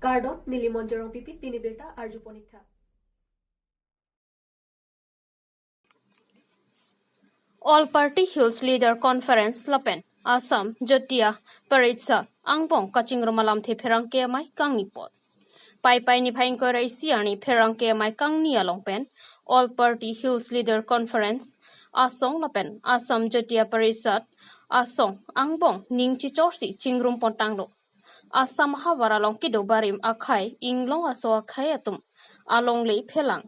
গাৰ্ডত নীলিমঞ্জৰং পিপিত পিনিবিৰতা Arju পনীক্ষা All Party Hills Leader Conference Lapen Assam Jotia Paritsa Angbong Kachingrumalam the Pherangke mai Kangnipot Pai ni phain ko raisiani Pherangke mai Kangni alongpen All Party Hills Leader Conference Asong Lapen Assam Jotia Parisat Asong Angbong Ningchi Chorsi Chingrum Pontanglo Assam Hawaralong Kido Barim Akhai Inglong Aso Akhai Atum Along Lei Phelang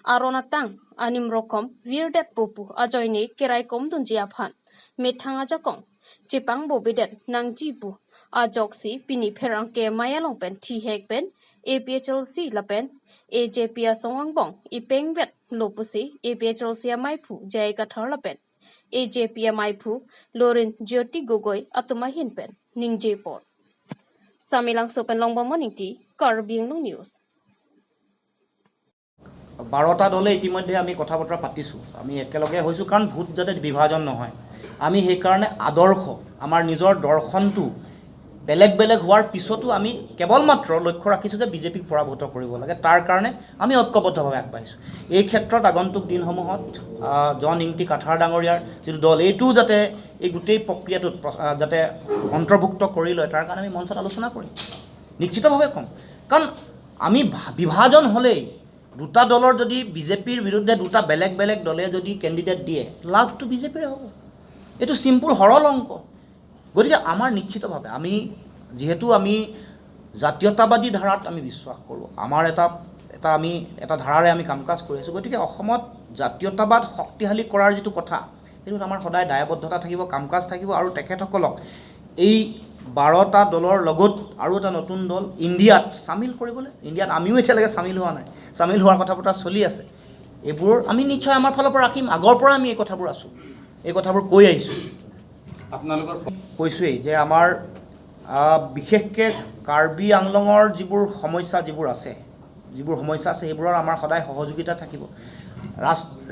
Aronatang Anim Rokom Virdet Pupu Ajoini Kirai Kom Dunjia Phan Methanga Jakong Chipang Bobidet Nangjibu Ajoksi Pini Pherangke Mayalong Pen Thi Hek Pen APHLC Lapen AJP Asongangbong Ipeng Vet Lopusi APHLC Maipu Jai Kathar Lapen AJP Maipu Lorin Jyoti Gogoi Atumahin Pen Ningje Port Samilang Sopen Longbong Moningti Karbi Anglong News 12টা দলে ইতিমধ্যে আমি কথা বতৰা পাতিছো আমি একেলগে হৈছো কাৰণ ভোট যাতে বিভাজন নহয় আমি সেই কাৰণে আদৰ্শ আমাৰ নিজৰ দৰ্শনটো বেলেগ বেলেগ হোৱাৰ পিছতো আমি কেৱল মাত্ৰ লক্ষ্য ৰাখিছো যে বিজেপিক পৰাভূত কৰিব লাগে তাৰ কাৰণে আমি ঐক্যবদ্ধভাৱে আগবাঢ়িছো এই ক্ষেত্ৰত আগন্তুক দিনসমূহত জন ইংটি কাঠাৰ ডাঙৰীয়াৰ যিটো দল এইটো যাতে এই গোটেই প্ৰক্ৰিয়াটোত যাতে অন্তৰ্ভুক্ত কৰি লয় তাৰ কাৰণে আমি মঞ্চত আলোচনা কৰিম নিশ্চিতভাৱে কম কাৰণ আমি বিভাজন হ'লেই দুটা দলৰ যদি বিজেপিৰ বিৰুদ্ধে দুটা বেলেগ বেলেগ দলে যদি ক্যান্ডিডেট দিয়ে লাভটো বিজেপিৰ হ'ব এটো সিম্পল হৰল অংক গতিকে আমাৰ নিশ্চিতভাৱে আমি যেহেতু আমি জাতীয়তাবাদী ধাৰাত আমি বিশ্বাস কৰোঁ আমাৰ এটা ধাৰাৰে আমি কামকাজ কৰি আছো গতিকে অসমত জাতীয়তাবাদ শক্তিশালী কৰাৰ যেটো কথা এটো আমাৰ সদায় দায়বদ্ধতা থাকিব কামকাজ থাকিব আৰু তেখেতসকলক এই 12টা দলৰ লগত আৰু এটা নতুন দল ইণ্ডিয়াত সামিল কৰিবলৈ ইণ্ডিয়াত আমিও এতিয়ালৈকে সামিল হোৱা নাই সামিল হোৱাৰ কথা পতা চলি আছে এইবোৰ আমি নিশ্চয় আমাৰ ফালৰ পৰা ৰাখিম আগৰ পৰা আমি এই কথাবোৰ আছো এই কথাবোৰ কৈ আহিছো আপোনালোকৰ কৈছোই যে আমাৰ বিশেষকৈ কাৰ্বি আংলঙৰ যিবোৰ সমস্যা আছে সেইবোৰৰ আমাৰ সদায় সহযোগিতা থাকিব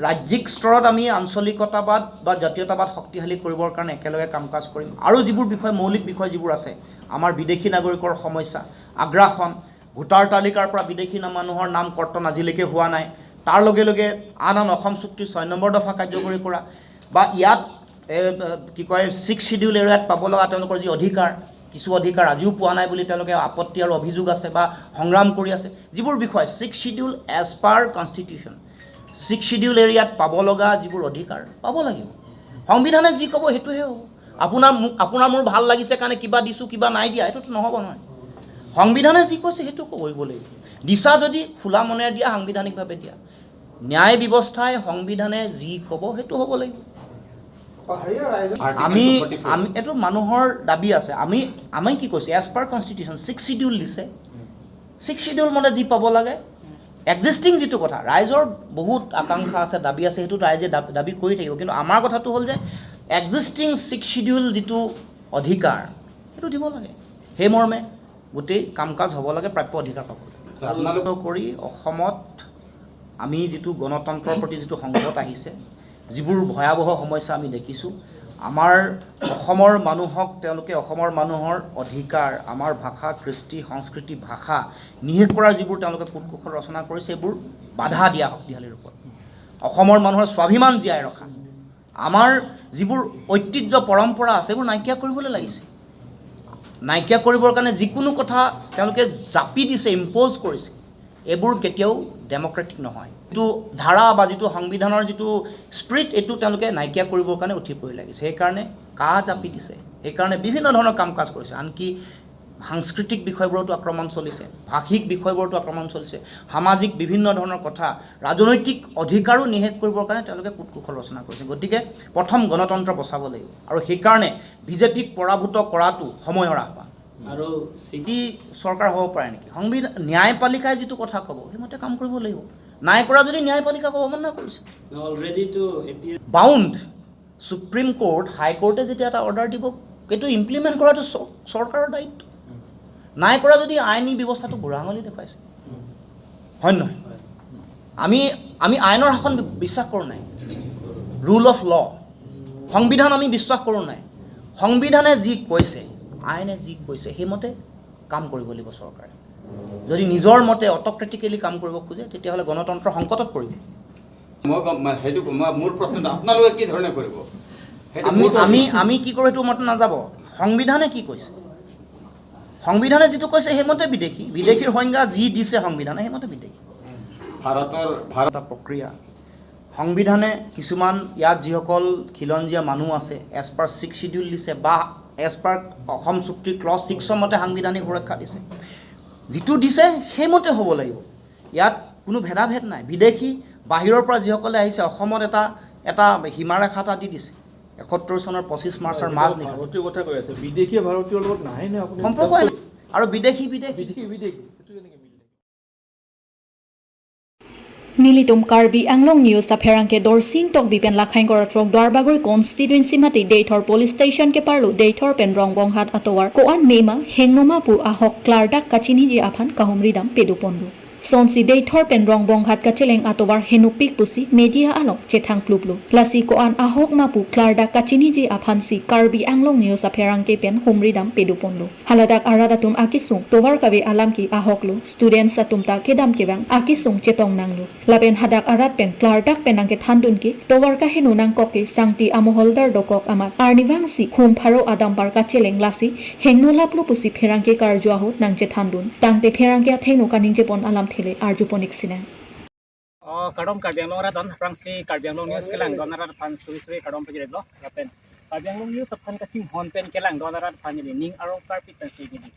ৰাজ্যিক স্তৰত আমি আঞ্চলিকতাবাদ বা জাতীয়তাবাদ শক্তিশালী কৰিবৰ কাৰণে একেলগে কামকাজ কৰিম আৰু যিবোৰ বিষয় মৌলিক বিষয় যিবোৰ আছে আমাৰ বিদেশী নাগৰিকৰ সমস্যা আগ্ৰাসন ভোটাৰ তালিকাৰ পৰা বিদেশী মানুহৰ নাম কৰ্তন আজিলৈকে হোৱা নাই তাৰ লগে লগে আন অসম চুক্তিৰ 6 নম্বৰ দফা কাৰ্যকৰী কৰা বা ইয়াত কি কয় 6 শিডিউল এৰিয়াত পাব লগা তেওঁলোকৰ যি অধিকাৰ কিছু অধিকাৰ আজিও পোৱা নাই বুলি তেওঁলোকে আপত্তি আৰু অভিযোগ আছে বা সংগ্ৰাম কৰি আছে যিবোৰ বিষয় 6 schedule as per constitution 6 schedule এৰিয়াত পাব লগা যিবোৰ অধিকাৰ পাব লাগিব সংবিধানে যি ক'ব হেতুহে হ'ব আপোনাৰ মোৰ ভাল লাগিছে কাৰণে কিবা দিছো কিবা নাই দিয়া এটো নহব নহয় সংবিধানে যি কৈছে হেতু কৰিব লাগিব দিশা যদি খোলা মনেৰে দিয়া সাংবিধানিকভাৱে দিয়া ন্যায় ব্যৱস্থায় সংবিধানে যি ক'ব হেতু হ'ব লাগিব আমি এটো মানুহৰ দাবী আছে আমি কি কৈছে এজ পাৰ কনষ্টিটিউশ্যন 6 শিডিউল দিছে 6 শিডিউল মানে যি পাব লাগে এক্সিস্টিং যেটো কথা ৰাইজৰ বহুত আকাংক্ষা আছে দাবী আছে হেতু ৰাইজে দাবী কৰি থাকিব কিন্তু আমাৰ কথাটো হ'ল যে এক্সিস্টিং 6 শিডিউল যেটো অধিকাৰ হেতু দিব লাগে হে মৰ্মে গোটেই কামকাজ হ'ব লাগে প্ৰাপ্য অধিকাৰ পাব লাগে কৰি অসমত আমি যেটো গণতন্ত্ৰৰ প্ৰতি যেটো সংকট আহিছে যিবোৰ ভয়াবহ সমস্যা আমি দেখিছো আমাৰ অসমৰ মানুহক তেওঁলোকে অসমৰ মানুহৰ অধিকাৰ আমাৰ ভাষা কৃষ্টি সংস্কৃতি ভাষা নিহেক কৰাৰ যিবোৰ তেওঁলোকে কুটকুশল ৰচনা কৰিছে এইবোৰ বাধা দিয়া শক্তিশালী ৰূপত অসমৰ মানুহৰ স্বাভিমান জীয়াই ৰখা আমাৰ যিবোৰ ঐতিহ্য পৰম্পৰা আছে এইবোৰ নাইকিয়া কৰিবলৈ লাগিছে নাইকিয়া কৰিবৰ কাৰণে যিকোনো কথা তেওঁলোকে জাপি দিছে ইম্পোজ কৰিছে এইবোৰ কেতিয়াও ডেমক্ৰেটিক নহয় যেটো ধাৰা বা যেটো সংবিধানৰ যেটো স্পিৰিট এটো তেওঁলোকে নাইকিয়া কৰিবৰ কাৰণে উঠি পৰি লাগিছে সেই কাৰণে কা জাপি দিছে সেই কাৰণে বিভিন্ন ধৰণৰ কামকাজ কৰিছে আনকি সাংস্কৃতিক বিষয়বোৰতো আক্ৰমণ চলিছে ভাষিক বিষয়বোৰতো আক্ৰমণ চলিছে সামাজিক বিভিন্ন ধৰণৰ কথা ৰাজনৈতিক অধিকাৰো নিহেক কৰিবৰ কাৰণে তেওঁলোকে কুটকুশল ৰচনা কৰিছে গতিকে প্ৰথম গণতন্ত্ৰ বচাব লাগিব আৰু সেই কাৰণে বিজেপিক পৰাভূত কৰাটো সময়ৰ আহ্বান আৰু সিটি সৰকাৰ হব পাৰে নেকি সংবিধান ন্যায়পালিকায় যেটো কথা কব হেমতে কাম কৰিব লাগিব নাই কৰা যদি ন্যায়পালিকা কব মন না কৰিছে অলৰেডি তো বাউন্ড সুপ্ৰিম কোৰ্ট হাই কোৰ্টে যেতিয়া এটা অৰ্ডাৰ দিব এটো ইমপ্লিমেন্ট কৰাটো সৰকাৰৰ দায়িত্ব নাই কৰা যদি আইনী ব্যৱস্থাটো বুঢ়াঙলি দেখাইছে হয় নহয় আমি আইনৰ শাসন বিশ্বাস কৰোঁ নাই ৰুল অফ ল সংবিধান আমি বিশ্বাস কৰোঁ নাই সংবিধানে যি কৈছে আইনে যি কৈছে হেমতে কাম কৰিব লাগিব চৰকাৰে যদি নিজৰ মতে অট'ক্ৰেটিকেলি কাম কৰিব খোজে তেতিয়াহ'লে গণতন্ত্ৰ সংকটত পৰিব মোৰ প্ৰশ্নটো আপোনালোকে কি ধৰণে কৰিব আমি কি কৰোঁ সেইটো মতে নাযাব সংবিধানে কি কৈছে সংবিধানে যিটো কৈছে সেইমতে বিদেশীৰ সংজ্ঞা যি দিছে সংবিধানে সেইমতে বিদেশী ভাৰতৰ প্ৰক্ৰিয়া সংবিধানে কিছুমান ইয়াত যিসকল খিলঞ্জীয়া মানুহ আছে এজ পাৰ 6 শিডিউল দিছে বা এজ পাৰ অসম চুক্তিৰ ক্লজ 6 মতে সাংবিধানিক সুৰক্ষা দিছে যিটো দিছে সেইমতে হ'ব লাগিব ইয়াত কোনো ভেদাভেদ নাই বিদেশী বাহিৰৰ পৰা যিসকলে আহিছে অসমত এটা সীমাৰেখা এটা দি দিছে 71 চনৰ 25 মাৰ্চৰ মাজনিশা ভাৰতীয় কথা কৈ আছে বিদেশী ভাৰতীয়ৰ লগত নাহে নে আপুনি সম্পৰ্ক আৰু বিদেশী Nilitum Karbi Anglong News apherangke dorsing tok bipen lakhain koratrok Dwarbagor constituency mati Deitor police station ke parlo Deitor penrong bonghat atowar koan nema hengnoma pu ahok klardak kachini ji aphan kahumridam pedupondu Sonsi Deitor penrong bonghat kacheleng atowar henupik pusi media along cethang pluplu lasi koan ahok mapu klardak kachini ji aphan si Karbi Anglong News apherangke pen humridam pedupondu haladak aradatum akisung towar kabe alamki ahoklu students atumta kedam kebang akisung chetong nanglu laben hadak arat pen klardak penangke thandunki towar ka henunang koke sangti amoholder dokok amat arnivangsi khum pharo adam par kacheleng lasi hengnolaplu pusi pherangke karjuaho nangche thandun tangte pherangke athenu kaningje pon alam thele arjuponik sina kadom Karbi Anglong radon prangsi Karbi Anglong News kelang donarat pan suisri kadom pejret lo rapen Karbi Anglong News aphan kaching hon pen kelang donarat pan ni ning arong karpit pen si gidi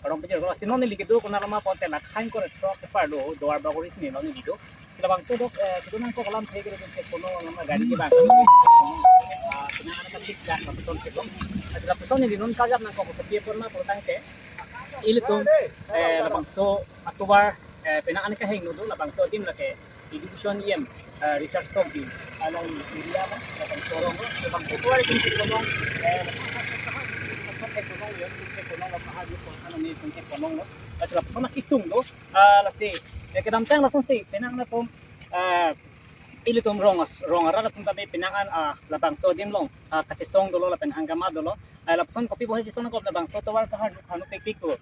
kadom pejret lo sinon ni ligido kunarama ponte la khain kore trok pardo doar bagoris ni lo ni lido silabang chodok kidunang ko kalam thege ke kono nama gadi ke bang tinang ana kapit dak kapton ke dom asila person ni dinon kajap nang ko ke porma portang ke ilitum labang so atubar penang ani ka heng no labang so dim la ke education yem research stock along media ba labang sorong labang tuwar kin konong konong la pahagi ko ano ni kung konong no asila person na kisung do la se kedam tang la so se penang na tom ilitum rong ara tum tabe penangan labang so dim long kachisong dolo la penhangama dolo lapson kopi bohe jison ko labang so tawar ka hanu pekik ko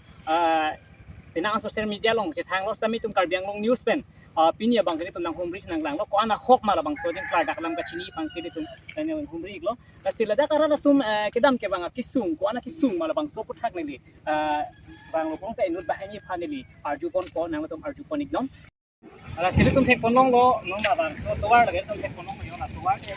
penangan social media long jethang los tami tum Karbi Anglong News pen pinia bang kini tum nang humris nang lang lo ko ana hok mala bang so dim klar dak lam kachini pangsi tum humri lo kasila dak ara tum kedam ke bang kisung ko ana kisung mala bang so puthak nili bang lo kong ka inut bahani phanili arjupon ko nang tum arjuponik non ala sila tum thek konong lo nong na bang tawar lage tum thek konong yo na tawar ke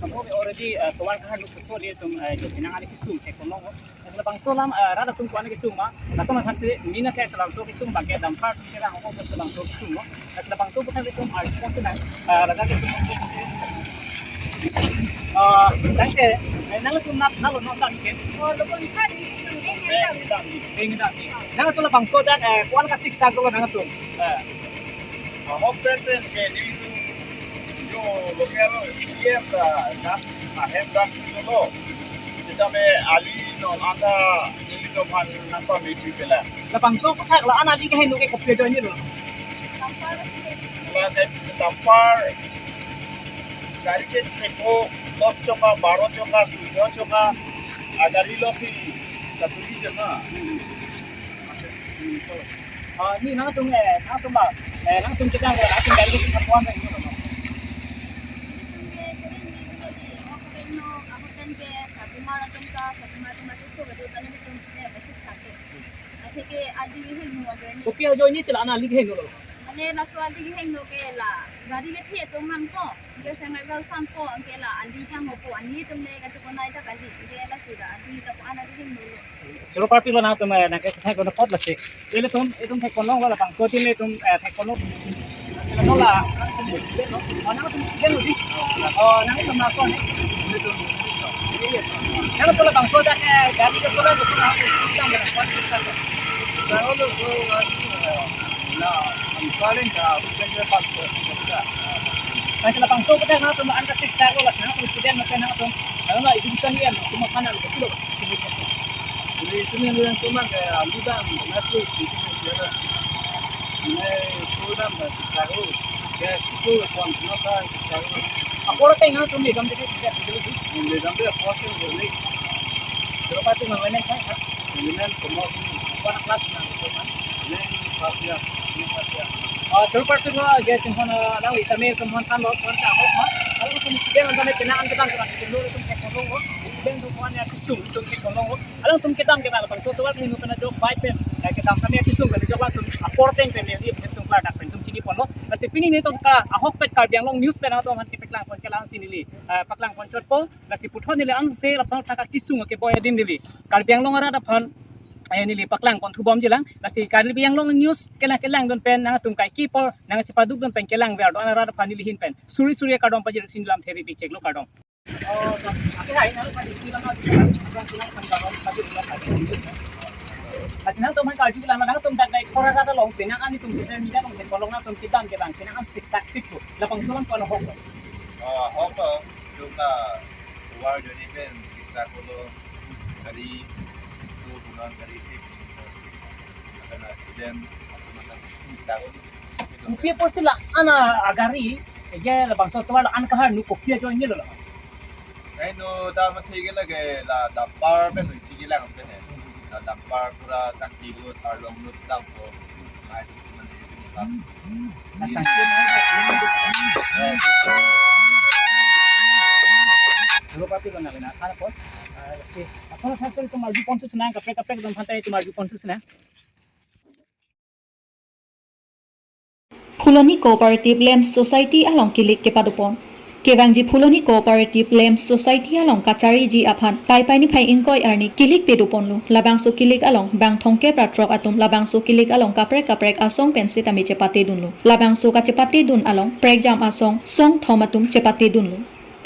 kamu already tawar ka lu so li tum jo pinangan kisung thek konong lo ala bang so lam rada tum ko ana kisung ma na tum hase mina ke talang so kisung bang ke dampar ke ra hong ko bang so kisung lo ala bang so putan tum arjupon ke na laga ke tangke nang tum nap nalo no tak ke lo pun kan nang tum bang so dan ko ana ka siksa ko nang tum Hopeten que nilu yo lo que hago siempre na henda sulo sitame ali no anda nilu no pan napa meeting pela labang so puthak la ana di ka henu ke kopya do ni lo la ke tampar gari ke theko 10 choka 12 choka 16 choka agari lo si kasuri jama ni nang tum ba nang tum kita ga nang tum dari kita puan ni no kopi jo ni sila ana lig heng lo ane la swali gi heng no ke la gari le the to man ko ke sangai gal sam ko ke la ali jang ho ko ani tum ne ga ko nai ta kali ke la sida ali ta ko ana gi heng no chalo party lo na tum na ke thai ko na pot la se ele tum etum thai konong la bang so tin le tum thai konong no la ana tum gen lo di nang tum na ko ni nang tum la bang so da gari ke so la ko na tum na pot ta Kalau lo na ang paling ka bukan ke pas ko ay sila pang so ko na tum an ka siksa ko la na tum student na kana tum ano na education yan tum kana ko tulo ini sini yang cuma kayak alida masuk itu dia ini sudah tahu ya itu kontrata tahu ako ra tay na tum ni dam de ini sampai fosil boleh pero pati man na ini semua ko na class na ini Super tu dia tumpang lang itame tumpang tan lo tumpang tak ho. Kalau tu dia antara penang kita kan kita tu kolong ho. Dia tumpang ya kisung tu kolong ho. Kalau tu kita am ke bala kan so tu ni nu kena jok bypass. Kita am kami kisung kan jok tu apporting pe ni bisa tumpang dak pen tum sini pon lo. Nasi pini ni tu ka ahok pet Karbi Anglong news pe na tu man kepek lang pon kelang sini li. Paklang pon chot po nasi puthon ni le ang se lapsang taka kisung ke boy din li. Karbi Anglong ara da phan ayun nili paklang pon thubom jilang nasi Karbi Anglong news kelang don pen nang tum kai kipor nang si paduk don pen kelang ver do anara panili hin pen suri kadom pajir sinlam theri pi cheklo kadom ake hai nang pajir sinlam asinang tum kai jilang nang tum dak dai khora ra long pen nang ani tum se mi da long pen kolong na tum kidam ke bang pen nang sik sak fit ko lapang sulan kon hok hoko juga war joni pen siksa ko lo dari bulan dari tip karena student atau macam kita Upia po sila ana agari ya labang so tuwala an kahar nu kopia jo nyelo Kaya no dapat tigil lagi la dampar pen sige lang ang pen la dampar pura sakti lo tarlong lo lang po ay Lupa ko na bina ana po si ako sa sel to marju pontus na kapre dum phantay to marju pontus na ফুলনি cooperative LAMPS society আলং কিলিক কেপাদুপন কেবাংজি ফুলনি cooperative LAMPS society আলং কাচাৰি জি আফান পাইপাইনি ফাই ইনকয় আৰ্নি কিলিক পেদুপনলু লাবাংসু কিলিক আলং বাং থংকে প্ৰাত্ৰক আতুম লাবাংসু কিলিক আলং কাপ্ৰেক আসং পেনসি তামি চেপাতে দুনলু লাবাংসু কাচেপাতে দুন আলং প্ৰেক জাম আসং সং থমাতুম চেপাতে দুনলু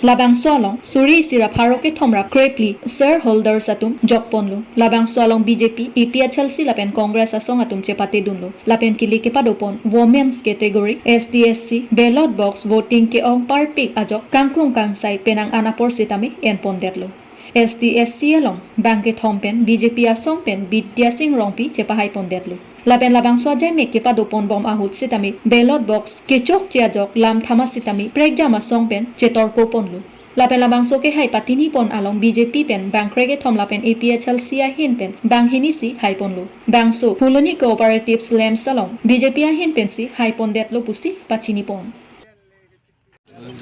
Labang Solong, Suri Sira Faroke Thomra Crepli, shareholder Satum, Jokponlu, Labang Solong BJP, EPHL Silapen Congress Asong Atum Chepate Dunlu, Lapen Kilike Padopon, Women's Category, SDSC, Ballot Box Voting Ke Ong Party Ajok, Kangkrung Kangsai Penang Anapor Sitami, and Ponderlo. SDSC along, Banke Thompen, BJP Asong Pen, Bidya Singh Rongpi, Chepahay Ponderlo. Lapen labang swajay me kepadopon bom ahut sitami ballot box kechok chiajok lam thama sitami pregjama songpen chetorko ponlu lapen labang so ke hai patini pon along BJP pen bankrege thom lapen APHL cia hin pen bang hinisi hai ponlu bang so fuloni cooperative slam salong BJP a hin pen si hai pon det lo pusi pachini pon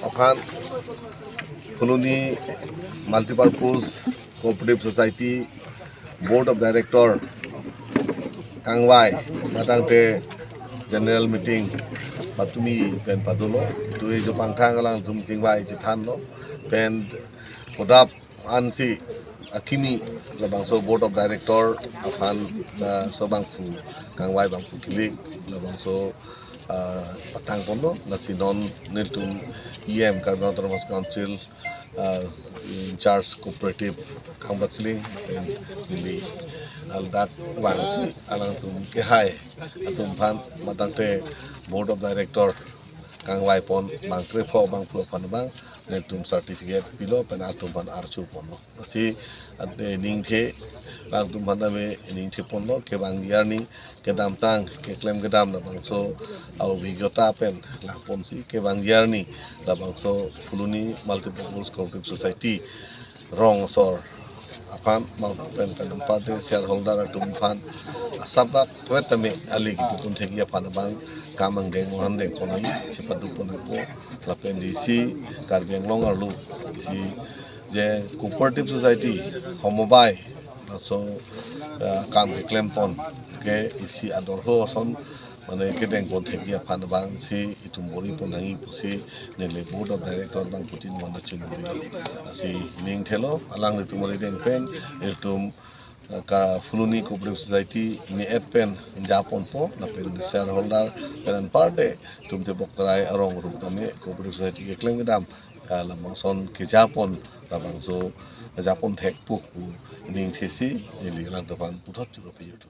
akan fuloni multipurpose cooperative society board of director Kangwai matang te general meeting patumi pen padulo tu jo pangthang lang tum chingwai chithan lo pen podap ansi akimi labang so board of director afan so bangfu Kangwai bangfu kilik labang so patang pondo nasinon niltum EM Karbi Autonomous Council in charge cooperative kangbatling and nili aldak wangsi alang tum ke hai atum phan matang te board of director Kangwai pon bang trepho bang pu phan bang netum certificate pilo pen atum phan archu pon si ate ning the bang tum phan ave ning the pon ke bang yarning ke dam tang ke claim ke dam na bang so au vigota pen la pon si ke bang yarni la bang so fuluni multipurpose cooperative society rong sor apan mau pen pen party shareholder atum phan sabak twetame ali ki pun thegia phan bang kamang deng mohan deng konai sipadu pun ko lapen disi Karbi Anglong arlu isi je cooperative society homobai so kam claim pon ke isi ador ho son mane ke deng pon thegia phan bang si itum bori pon nai pusi nele board of director bang putin manda chimuri asi ning thelo alang le tumori deng pen itum ka fuluni cooperative society ni pen japon po na pen shareholder pen parte tumte bokrai arong ru tame cooperative society ke kleng dam lamang son ke japon labang so japon thek pu ning thesi eli lang tapan puthot chu pe yutu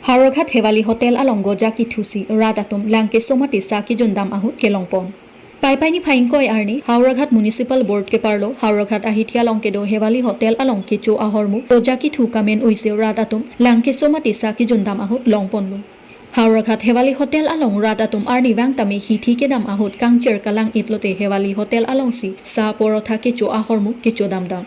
Haroghat Hewali Hotel along Gojaki Thusi Radatum Langke Somati Saki Jundam Ahut Kelongpon Paipaini Painkoi Arni Haroghat Municipal Board ke Parlo Haroghat Ahithia Longkedo Hewali Hotel along Kicho Ahormu Gojaki Thukamen Uise Radatum Langke Somati Saki Jundam Ahut Longponlu Haroghat Hewali Hotel along Radatum Arni Wang Tami Hithi Kedam Ahut Kangcher Kalang Itlote Hewali Hotel along Si Sa Porotha Kicho Ahormu Kicho Damdam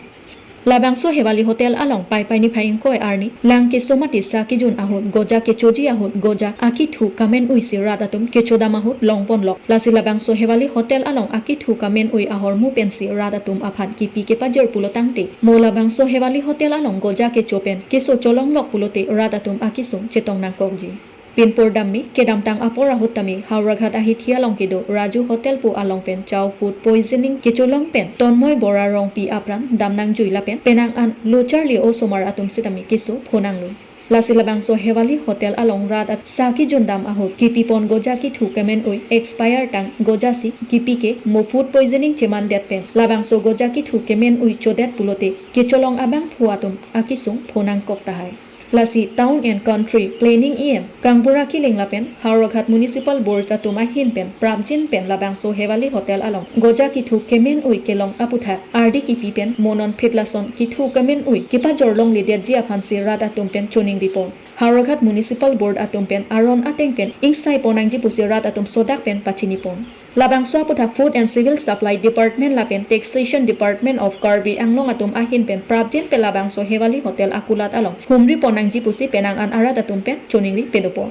Labangso Hewali Hotel along pai pai ni phaing koi arni lang ke somati sa ki jun ahut goja ke choji ahut goja akithu kamen ui sirat atum ke choda mahut longpon lok lasi Labangso Hewali Hotel along akithu kamen ui ahor mu pensi radatum aphat ki pi ke pajer pulotangte mo Labangso Hewali Hotel along goja ke chopen ke so cholong lok pulote radatum akisung chetong nangkokji Pinpur dammi kedam tang apora hutami Hauraghat ahithia longkido Raju Hotel pu alongpen chow food poisoning kicholong pen tonmoy bora rong pi apran damnang juila pen penang an lo charlie o somar atum sitami kisu phonanglu Lasi Labangso Hewali Hotel along rad at saki jundam ahot kipipon goja ki thukamen oi expire tang goja si kipike mo food poisoning cheman det pen Labangso goja ki thukemen oi chodet pulote kicholong abang phuatum akisung phonang koktahai Lasi Town and Country Planning EM Kangbura Kiling Lapen Hauraghat Municipal Board Tatuma Hinpen Prabjin Pen Labangso Hewali Hotel along Goja Kithu Kemen Ui Kelong Aputha RD Kipi Pen Monon Pitlason Kithu Kemen Ui Kipa Jorlong Lidia Jia Phansi Rada Tumpen Chuning Dipon Hauraghat Municipal Board Atumpen Aron Ateng Pen Ingsai Ponangji Pusi Rada Tum Sodak Pen Pachinipon Labangso Aputha Food and Civil Supply Department Lapen Taxation Department of Karbi Anglong Atum Ahin Pen Prabjin Pen Labangso Hewali Hotel Akulat along Humri Ponangji Pusi Penang an Arad Atum Pen Chuningri Pedopo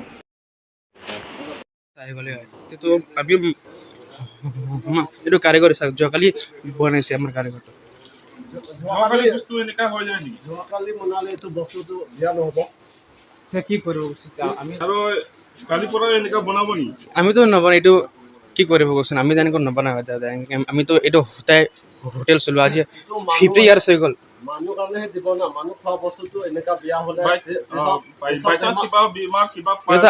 তো আমি এইটো কাৰিকৰ যোৱাকালি বনাইছে আমাৰ কাৰিকৰ যোৱাকালি বস্তু এনেকা হৈ যায় নেকি যোৱাকালি বনালে এইটো বস্তুটো বেয়া নহ'ব কি কৰিব আমি আৰু কালি পৰা এনেকা বনাব নেকি আমিতো নবনাই এইটো কি কৰিব কৈছোন আমি জানি কোন নবনাই আমিতো এইটো হোটেল চলোৱা আজি 50 ইয়াৰ্ছ হৈ গ'ল মানুহ কাৰণেহে দিব না মানুহ খোৱা বস্তুটো এনেকা বেয়া হ'লে বাই চান্স কিবা বিমাৰ কিবা এটা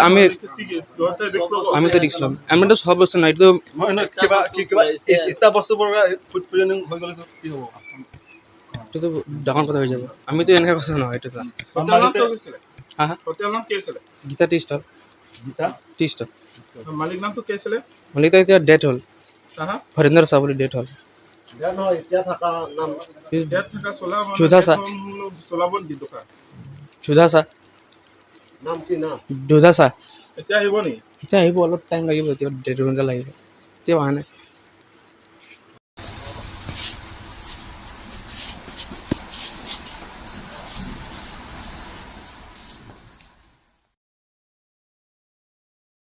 আমিতো দেখিলাম আমিতো সব বস্তু নাই এইটো কিবা ইটা বস্তুবোৰ ফুড পয়জনিং হৈ গ'লে কি হ'ব এইটো ডাঙৰ কথা হৈ যাব আমিতো এনেকা কথা নহয় এইটো হোটেল নাম কি আছিল হা হোটেল নাম কি আছিল গীতা টি ষ্টল মালিক নামটো কি আছিল মালিক এতিয়া ডেথ হ'ল হা হৰিন্দৰ চাবলৈ ডেথ হ'ল বেয়া নহয় এতিয়া থকা নাম এতিয়া থকা চলাবন দি দোকান সুধাছা নাম কি নাম দুধাছা এতিয়া আহিব নি এতিয়া আহিব অলপ টাইম লাগিব এতিয়া 1.5 ঘণ্টা লাগিব এতিয়া অহা নাই